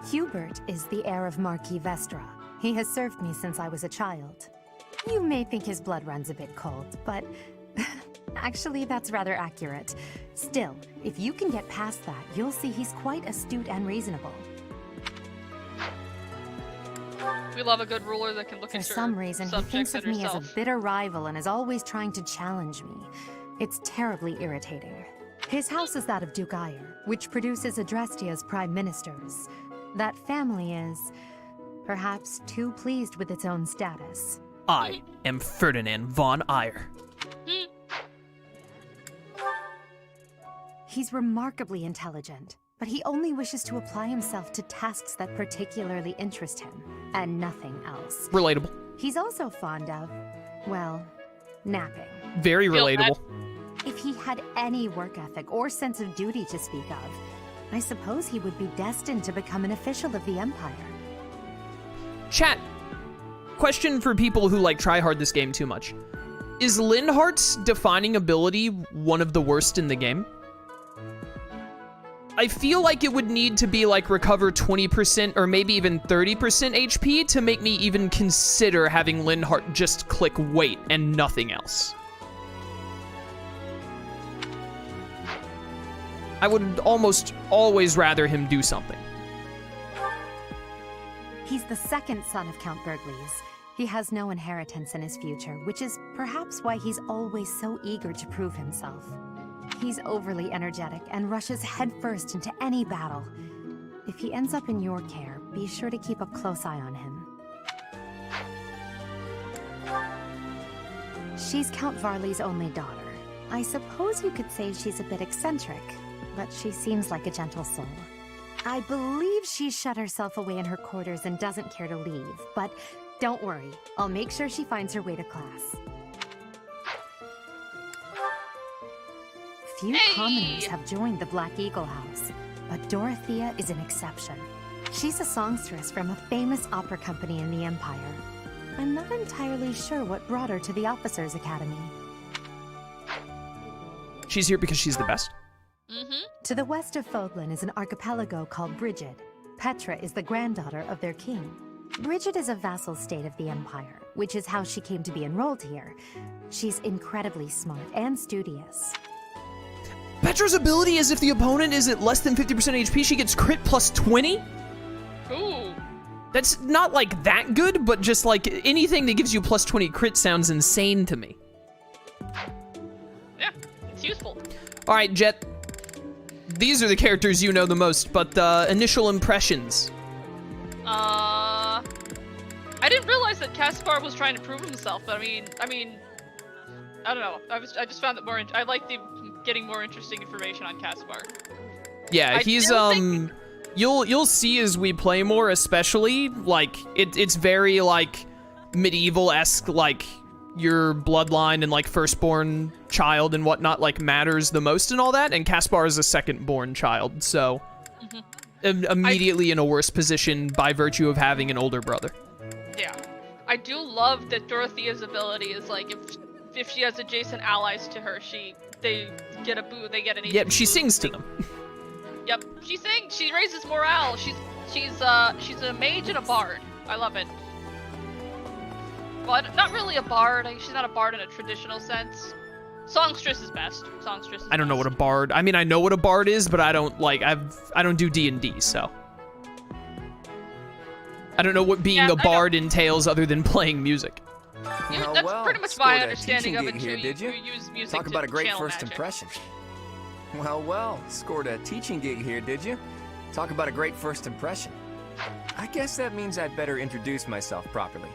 Hubert is the heir of Marquis Vestra. He has served me since I was a child. You may think his blood runs a bit cold, but actually that's rather accurate. Still, if you can get past that, you'll see he's quite astute and reasonable. We love a good ruler that can look at For some reason, he thinks of me as a bitter rival and is always trying to challenge me. It's terribly irritating. His house is that of Duke Eyre, which produces Adrestia's prime ministers. That family is, perhaps, too pleased with its own status. I am Ferdinand von Eyre. He's remarkably intelligent, but he only wishes to apply himself to tasks that particularly interest him, and nothing else. Relatable. He's also fond of, well, napping. Very relatable. If he had any work ethic or sense of duty to speak of, I suppose he would be destined to become an official of the Empire. Chat. Question for people who try hard this game too much. Is Linhardt's defining ability one of the worst in the game? I feel like it would need to be recover 20% or maybe even 30% HP to make me even consider having Linhardt just click wait and nothing else. I would almost always rather him do something. He's the second son of Count Bergliez. He has no inheritance in his future, which is perhaps why he's always so eager to prove himself. He's overly energetic and rushes headfirst into any battle. If he ends up in your care, be sure to keep a close eye on him. She's Count Varley's only daughter. I suppose you could say she's a bit eccentric, but she seems like a gentle soul. I believe she's shut herself away in her quarters and doesn't care to leave, but don't worry, I'll make sure she finds her way to class. Few commoners have joined the Black Eagle House, but Dorothea is an exception. She's a songstress from a famous opera company in the Empire. I'm not entirely sure what brought her to the Officers' Academy. She's here because she's the best. To the west of Fódlan is an archipelago called Brigid. Petra is the granddaughter of their king. Brigid is a vassal state of the Empire, which is how she came to be enrolled here. She's incredibly smart and studious. Petra's ability is if the opponent is at less than 50% HP, she gets crit plus 20? Ooh. That's not that good, but just anything that gives you plus 20 crit sounds insane to me. Yeah, it's useful. All right, Jet. These are the characters you know the most, but initial impressions. I didn't realize that Caspar was trying to prove himself, but I mean, I don't know. I just found that I like getting more interesting information on Caspar. Yeah, he's you'll see as we play more, especially it's very medieval-esque, your bloodline and firstborn child and whatnot matters the most and all that, and Caspar is a second-born child, so immediately in a worse position by virtue of having an older brother. Yeah, I do love that Dorothea's ability is if she has adjacent allies to her, they get a boo, they get an. Yep, she sings to them. Yep, she sings. She raises morale. She's a mage and a bard. I love it. Well, not really a bard. She's not a bard in a traditional sense. Songstress is best. Songstress is I don't know what a bard. I mean, I know what a bard is, but I don't I don't do D&D, so I don't know what being a bard entails other than playing music. That's pretty much my understanding of it too. Did you use music Talk about to a great channel first magic. impression. Well, scored a teaching gig here, did you? Talk about a great first impression. I guess that means I'd better introduce myself properly.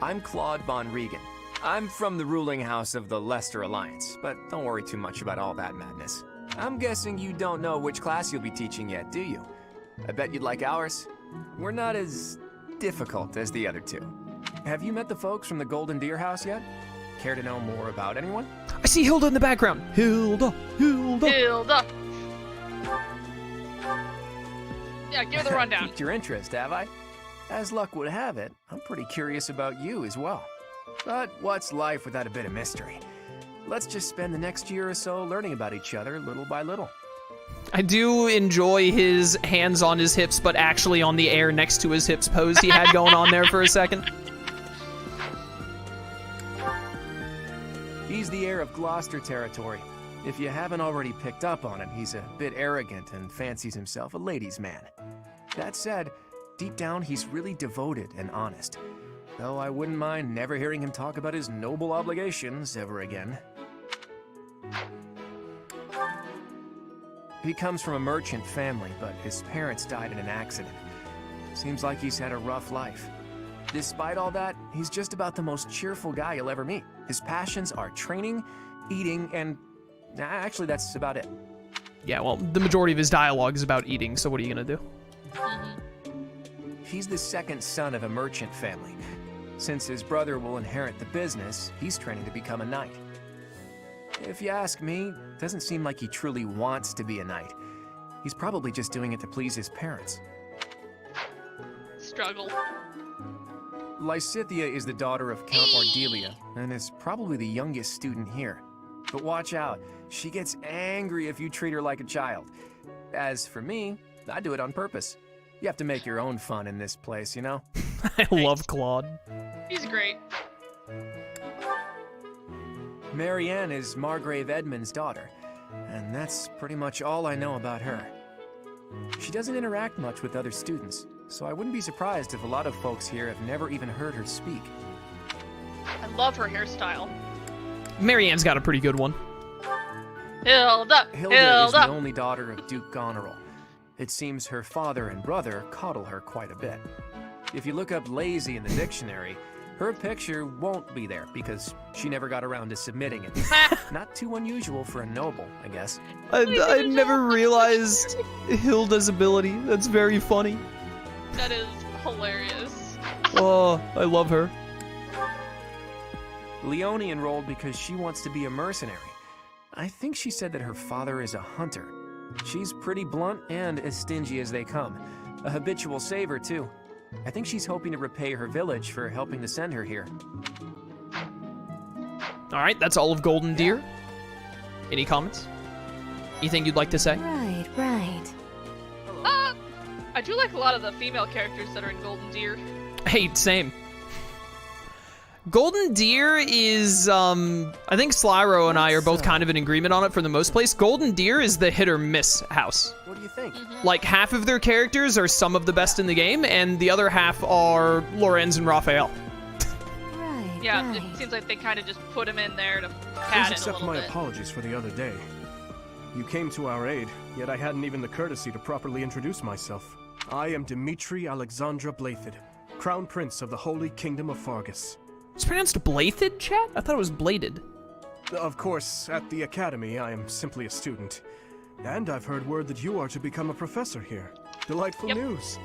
I'm Claude von Regan. I'm from the ruling house of the Leicester Alliance, but don't worry too much about all that madness. I'm guessing you don't know which class you'll be teaching yet, do you? I bet you'd like ours. We're not as difficult as the other two. Have you met the folks from the Golden Deer House yet? Care to know more about anyone? I see Hilda in the background. Hilda. Hilda. Yeah, give her the rundown. Piqued your interest, have I? As luck would have it, I'm pretty curious about you as well. But what's life without a bit of mystery? Let's just spend the next year or so learning about each other little by little. I do enjoy his hands on his hips, but actually on the air next to his hips pose he had going on there for a second. He's the heir of Gloucester territory. If you haven't already picked up on it, he's a bit arrogant and fancies himself a ladies' man. That said, deep down he's really devoted and honest. Though I wouldn't mind never hearing him talk about his noble obligations ever again. He comes from a merchant family, but his parents died in an accident. Seems like he's had a rough life. Despite all that, he's just about the most cheerful guy you'll ever meet. His passions are training, eating, and... actually, that's about it. Yeah, well, the majority of his dialogue is about eating, so what are you gonna do? He's the second son of a merchant family. Since his brother will inherit the business, he's training to become a knight. If you ask me, it doesn't seem like he truly wants to be a knight. He's probably just doing it to please his parents. Struggle. Lysithea is the daughter of Count Ordelia, and is probably the youngest student here. But watch out, she gets angry if you treat her like a child. As for me, I do it on purpose. You have to make your own fun in this place, you know? I love Claude. He's great. Maryann is Margrave Edmund's daughter, and that's pretty much all I know about her. She doesn't interact much with other students, so I wouldn't be surprised if a lot of folks here have never even heard her speak. I love her hairstyle. Maryann's got a pretty good one. Hilda! Hilda is the only daughter of Duke Goneril. It seems her father and brother coddle her quite a bit. If you look up lazy in the dictionary, her picture won't be there because she never got around to submitting it. Not too unusual for a noble, I guess. I never realized Hilda's ability. That's very funny. That is hilarious. Oh, I love her. Leone enrolled because she wants to be a mercenary. I think she said that her father is a hunter. She's pretty blunt and as stingy as they come. A habitual saver, too. I think she's hoping to repay her village for helping to send her here. All right, that's all of Golden Deer. Any comments? Anything you'd like to say? Right. I do like a lot of the female characters that are in Golden Deer. Hey, same. Golden Deer is, I think Slyro and I are both kind of in agreement on it for the most place. Golden Deer is the hit or miss house. What do you think? Like, half of their characters are some of the best in the game, and the other half are Lorenz and Raphael. Yeah, it seems like they kind of just put him in there to pad Please it a accept little my bit. apologies for the other day. You came to our aid, yet I hadn't even the courtesy to properly introduce myself. I am Dimitri Alexandra Blythed, Crown Prince of the Holy Kingdom of Fargus. It's pronounced Blythed, chat? I thought it was bladed. Of course, at the Academy, I am simply a student. And I've heard word that you are to become a professor here. Delightful news.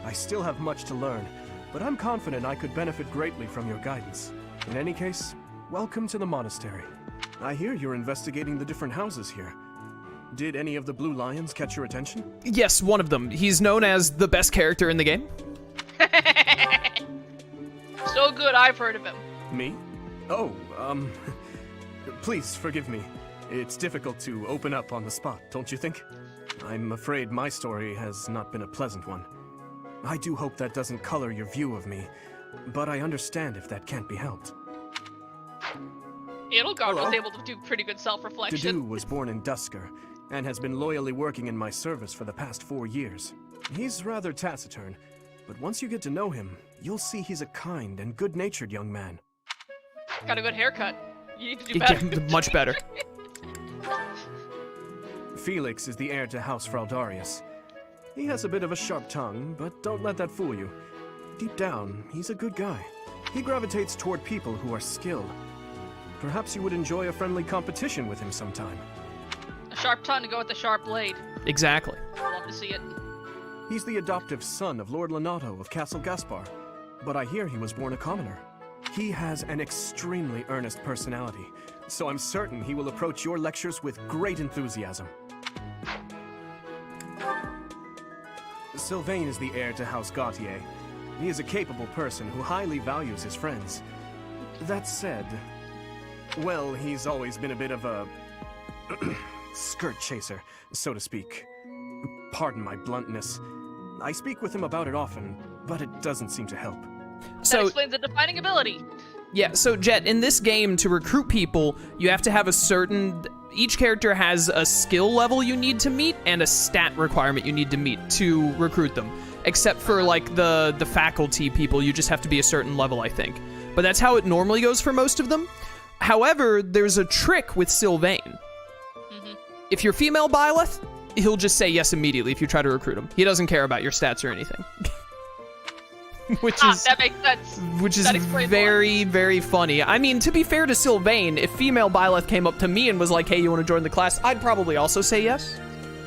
I still have much to learn, but I'm confident I could benefit greatly from your guidance. In any case, welcome to the monastery. I hear you're investigating the different houses here. Did any of the Blue Lions catch your attention? Yes, one of them. He's known as the best character in the game. So good, I've heard of him. Me? Oh, please forgive me. It's difficult to open up on the spot, don't you think? I'm afraid my story has not been a pleasant one. I do hope that doesn't color your view of me, but I understand if that can't be helped. Edelgard was Hello. able to do pretty good self-reflection. Dedu was born in Dusker, and has been loyally working in my service for the past 4 years. He's rather taciturn, but once you get to know him, you'll see he's a kind and good-natured young man. Got a good haircut. You need to do better. Yeah, much better. Felix is the heir to House Fraldarius. He has a bit of a sharp tongue, but don't let that fool you. Deep down, he's a good guy. He gravitates toward people who are skilled. Perhaps you would enjoy a friendly competition with him sometime. A sharp tongue to go with the sharp blade. Exactly. Love to see it. He's the adoptive son of Lord Lonato of Castle Caspar, but I hear he was born a commoner. He has an extremely earnest personality, so I'm certain he will approach your lectures with great enthusiasm. Sylvain is the heir to House Gautier. He is a capable person who highly values his friends. That said, well, he's always been a bit of a skirt chaser, so to speak. Pardon my bluntness. I speak with him about it often, but it doesn't seem to help. That explains the defining ability. Yeah, so Jet, in this game, to recruit people, you have to have a certain... Each character has a skill level you need to meet and a stat requirement you need to meet to recruit them. Except for, like, the faculty people, you just have to be a certain level, I think. But that's how it normally goes for most of them. However, there's a trick with Sylvain. Mm-hmm. If you're female Byleth, he'll just say yes immediately if you try to recruit him. He doesn't care about your stats or anything. That makes sense. Which is very, very funny. I mean, to be fair to Sylvain, if female Byleth came up to me and was like, hey, you want to join the class, I'd probably also say yes.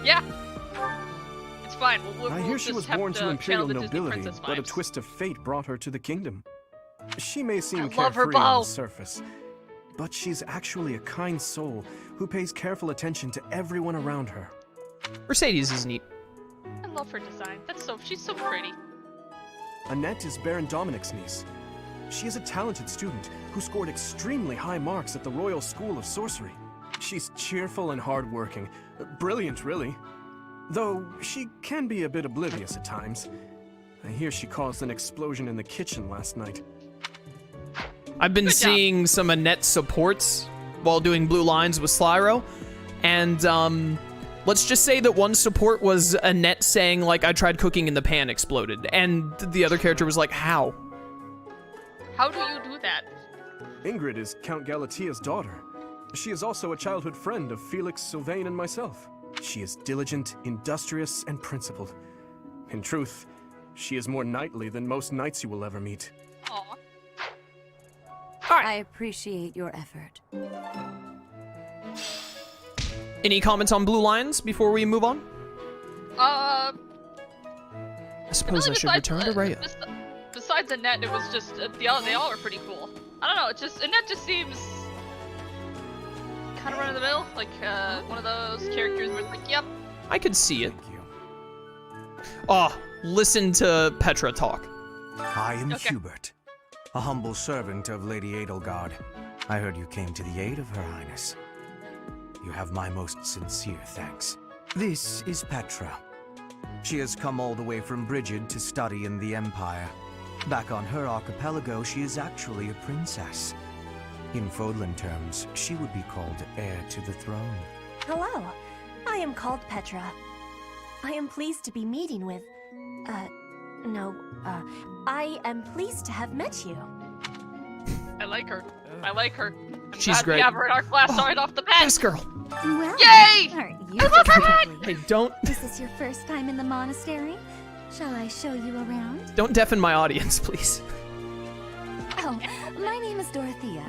Yeah. It's fine. I hear she was born to imperial nobility, but a twist of fate brought her to the kingdom. She may seem carefree on the surface, but she's actually a kind soul who pays careful attention to everyone around her. Mercedes is neat. I love her design. She's so pretty. Annette is Baron Dominic's niece. She is a talented student who scored extremely high marks at the Royal School of Sorcery. She's cheerful and hardworking. Brilliant, really. Though she can be a bit oblivious at times. I hear she caused an explosion in the kitchen last night. I've been seeing some Annette supports while doing Blue Lines with Slyro, and let's just say that one support was Annette saying, like, I tried cooking and the pan exploded, and the other character was like, how? How do you do that? Ingrid is Count Galatia's daughter. She is also a childhood friend of Felix, Sylvain, and myself. She is diligent, industrious, and principled. In truth, she is more knightly than most knights you will ever meet. Aw. I appreciate your effort. Any comments on Blue Lions before we move on? I suppose I should return to Rhea. Besides Annette, it was just they all were pretty cool. I don't know. Annette just seems kind of run of the mill, like one of those characters where it's like, yep. I could see it. Thank you. Oh, listen to Petra talk. I am Hubert, a humble servant of Lady Edelgard. I heard you came to the aid of Her Highness. You have my most sincere thanks. This is Petra. She has come all the way from Brigid to study in the Empire. Back on her archipelago, she is actually a princess. In Fódlan terms, she would be called heir to the throne. Hello, I am called Petra. I am pleased to be meeting with... I am pleased to have met you. I like her. I like her. I'm She's glad great. We have her in our class right off the bat. This girl. Well, Yay! aren't you I love her lovely? Hey, don't Is this your first time in the monastery? Shall I show you around? deafen my audience, please. Oh, my name is Dorothea.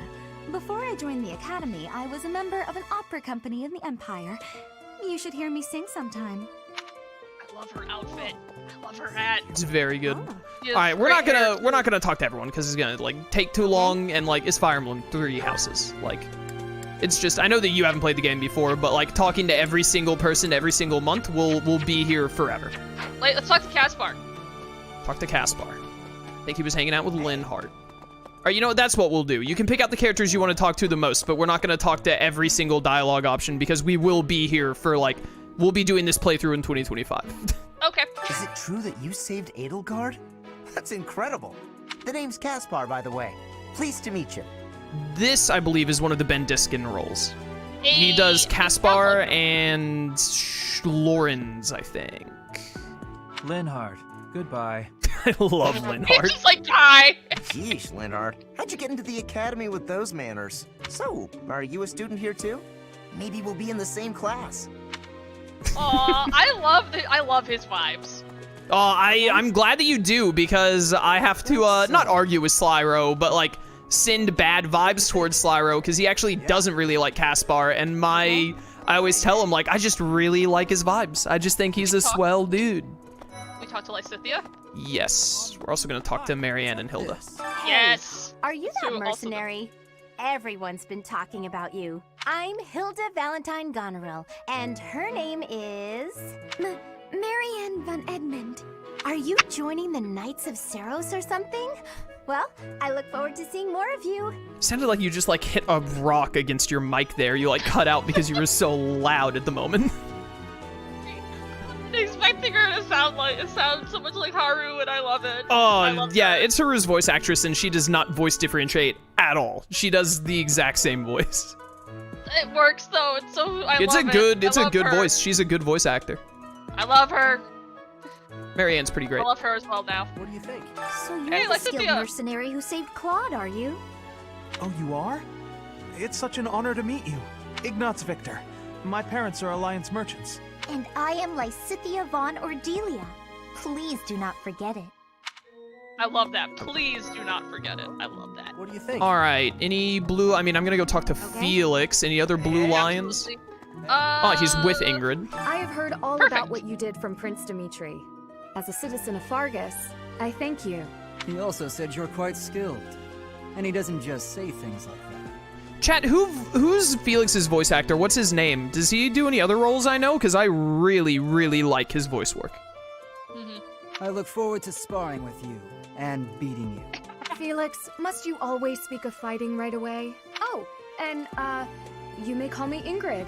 Before I joined the academy, I was a member of an opera company in the Empire. You should hear me sing sometime. I love her outfit. I love her hat. It's very good. Oh. She has All right, we're not great hair, gonna talk to everyone because it's gonna like take too long, and like it's Fire Emblem 3 houses. Like, it's just I know that you haven't played the game before, but like talking to every single person every single month will be here forever. Let's talk to Caspar. Talk to Caspar. I think he was hanging out with Linhardt. All right, you know what? That's what we'll do. You can pick out the characters you want to talk to the most, but we're not gonna talk to every single dialogue option because we will be here for like we'll be doing this playthrough in 2025. Okay. Is it true that you saved Edelgard? That's incredible. The name's Caspar, by the way. Pleased to meet you. This, I believe, is one of the Ben Diskin roles. He does Caspar and Lorenz, I think. Linhardt, goodbye. I love He's Linhardt. just like, hi. Yeesh, Linhardt. How'd you get into the academy with those manners? So, are you a student here too? Maybe we'll be in the same class. Aw, I love his vibes. I'm glad that you do because I have to not argue with Slyro, but like send bad vibes towards Slyro because he actually doesn't really like Caspar, and I always tell him like I just really like his vibes. I just think he's a swell dude. We talked to Lysithea. Yes, we're also gonna talk to Maryann and Hilda. Yes. Are you So that also- mercenary? Everyone's been talking about you. I'm Hilda Valentine Goneril, and her name is... Maryann von Edmund. Are you joining the Knights of Seros or something? Well, I look forward to seeing more of you. Sounded like you just like hit a rock against your mic there. You like cut out because you were so loud at the moment. Expecting her to sound so much like Haru, and I love it. Oh, yeah, it's Haru's voice actress, and she does not voice differentiate at all. She does the exact same voice. It works though. It's so It's a good voice. She's a good voice actor. I love her. Maryann's pretty great. I love her as well now. What do you think? So you're Hey, the let's skilled do it. mercenary who saved Claude, are you? Oh, you are? It's such an honor to meet you. Ignatz Victor. My parents are Alliance merchants. And I am Lysithia von Ordelia. Please do not forget it. I love that. Please do not forget it. I love that. What do you think? All right, any blue? I mean, I'm gonna go talk to Felix. Any other blue lions? Oh, he's with Ingrid. I have heard all Perfect. about what you did from Prince Dimitri. As a citizen of Fargus, I thank you. He also said you're quite skilled. And he doesn't just say things like that. Chat, who's Felix's voice actor? What's his name? Does he do any other roles I know? Because I really, really like his voice work. I look forward to sparring with you and beating you. Felix, must you always speak of fighting right away? Oh, and, you may call me Ingrid.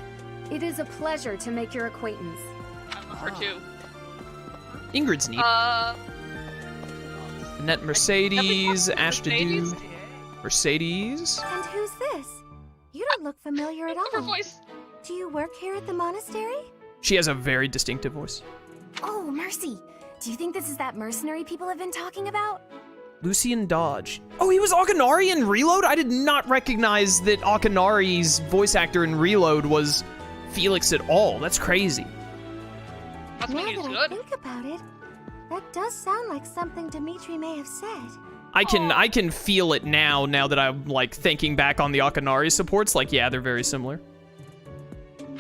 It is a pleasure to make your acquaintance. I love her too. Ingrid's neat. Annette Mercedes, Ashtadu. Mercedes. And who's this? You don't look familiar at all. Her voice. Do you work here at the monastery? She has a very distinctive voice. Oh, mercy. Do you think this is that mercenary people have been talking about? Lucian Dodge. Oh, he was Akanari in Reload? I did not recognize that Akanari's voice actor in Reload was Felix at all. That's crazy. Must Now mean he's that I good. think about it, that does sound like something Dimitri may have said. I can feel it now that I'm like thinking back on the Akanari supports. Like, yeah, they're very similar.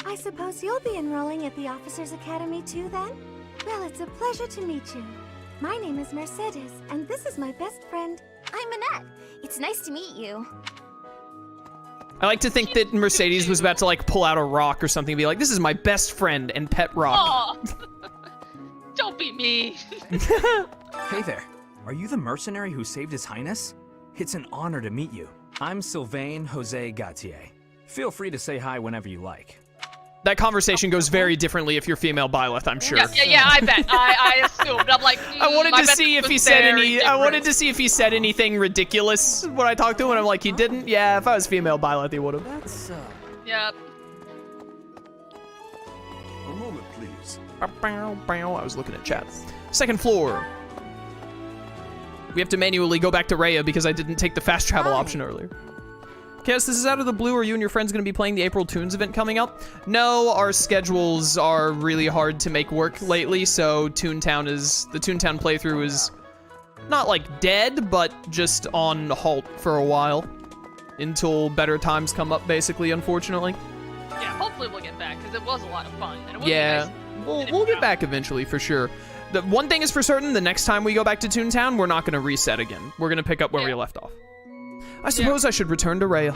I suppose you'll be enrolling at the Officers Academy too, then? Well, it's a pleasure to meet you. My name is Mercedes, and this is my best friend. I'm Annette. It's nice to meet you. I like to think that Mercedes was about to like pull out a rock or something and be like, this is my best friend and pet rock. Aw. Don't be me. Hey there. Are you the mercenary who saved His Highness? It's an honor to meet you. I'm Sylvain Jose Gautier. Feel free to say hi whenever you like. That conversation goes very differently if you're female Byleth, I'm sure. Yeah, I bet. I assumed. I'm like, I wanted to see if he said any. different. I wanted to see if he said anything ridiculous when I talked to him, and I'm like, he didn't. Yeah, if I was female Byleth, he would have. That's, Yep. A moment, please. I was looking at chat. Second floor. We have to manually go back to Rhea because I didn't take the fast travel option earlier. Cass, this is out of the blue. Are you and your friends going to be playing the April Toons event coming up? No, our schedules are really hard to make work lately, so the Toontown playthrough is not like dead, but just on halt for a while until better times come up, basically, unfortunately. Yeah, hopefully we'll get back because it was a lot of fun. And it would be Yeah, nice we'll get back eventually for sure. The one thing is for certain, the next time we go back to Toontown, we're not going to reset again. We're going to pick up where we left off. I suppose I should return to Rhea.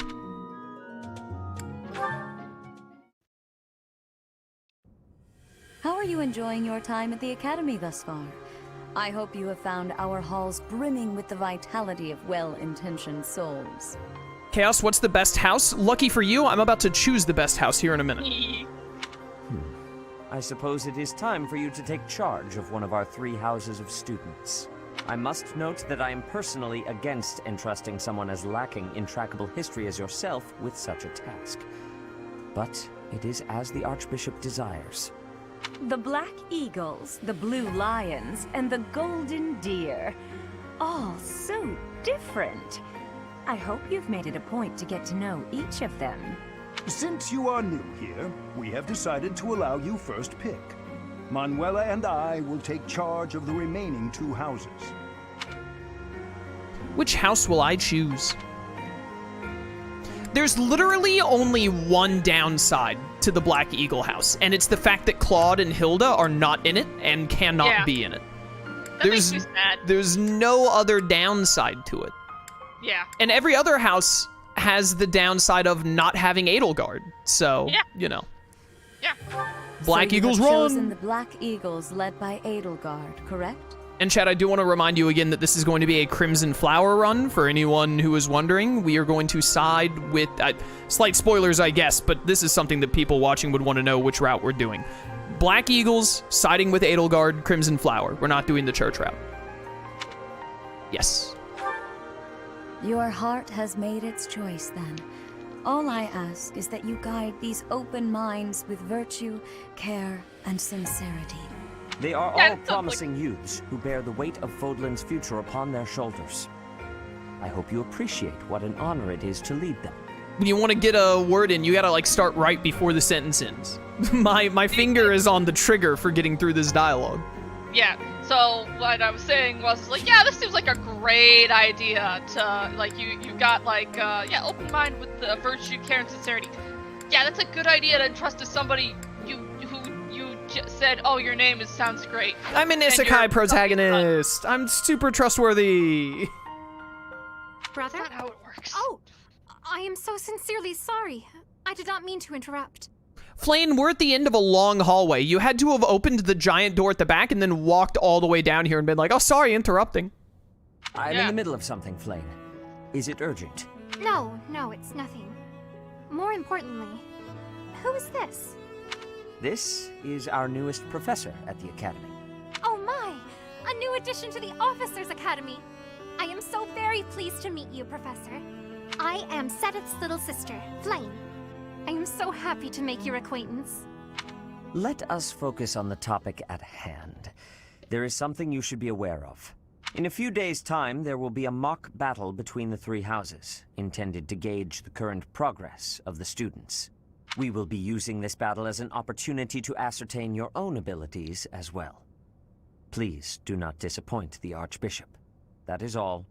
How are you enjoying your time at the Academy thus far? I hope you have found our halls brimming with the vitality of well-intentioned souls. Chaos, what's the best house? Lucky for you, I'm about to choose the best house here in a minute. I suppose it is time for you to take charge of one of our 3 houses of students. I must note that I am personally against entrusting someone as lacking in trackable history as yourself with such a task. But it is as the Archbishop desires. The Black Eagles, the Blue Lions, and the Golden Deer. All so different. I hope you've made it a point to get to know each of them. Since you are new here, we have decided to allow you first pick. Manuela and I will take charge of the remaining 2 houses. Which house will I choose? There's literally only one downside to the Black Eagle house, and it's the fact that Claude and Hilda are not in it and cannot be in it. That makes me sad. There's no other downside to it. Yeah. And every other house has the downside of not having Edelgard, so, you know. Yeah. Black So you Eagles have chosen run! the Black Eagles led by Edelgard, correct? And Chad, I do want to remind you again that this is going to be a Crimson Flower run. For anyone who is wondering, we are going to side with... slight spoilers, I guess, but this is something that people watching would want to know which route we're doing. Black Eagles, siding with Edelgard, Crimson Flower. We're not doing the church route. Yes. Your heart has made its choice, then. All I ask is that you guide these open minds with virtue, care, and sincerity. They are all promising youths who bear the weight of Fódlan's future upon their shoulders. I hope you appreciate what an honor it is to lead them. When you want to get a word in, you gotta like start right before the sentence ends. My finger is on the trigger for getting through this dialogue. Yeah, so what I was saying was, like, yeah, this seems like a great idea to, like, you got, like, yeah, open mind with the virtue, care, and sincerity. Yeah, that's a good idea to entrust to somebody who you just said, oh, your name sounds great. I'm an isekai protagonist. I'm super trustworthy. Brother? That's not how it works. Oh, I am so sincerely sorry. I did not mean to interrupt. Flayn, we're at the end of a long hallway. You had to have opened the giant door at the back and then walked all the way down here and been like, oh, sorry, interrupting. I'm in the middle of something, Flayn. Is it urgent? No, it's nothing. More importantly, who is this? This is our newest professor at the Academy. Oh my! A new addition to the Officers' Academy! I am so very pleased to meet you, Professor. I am Seteth's little sister, Flayn. I am so happy to make your acquaintance. Let us focus on the topic at hand. There is something you should be aware of. In a few days' time, there will be a mock battle between the three houses, intended to gauge the current progress of the students. We will be using this battle as an opportunity to ascertain your own abilities as well. Please do not disappoint the Archbishop. That is all.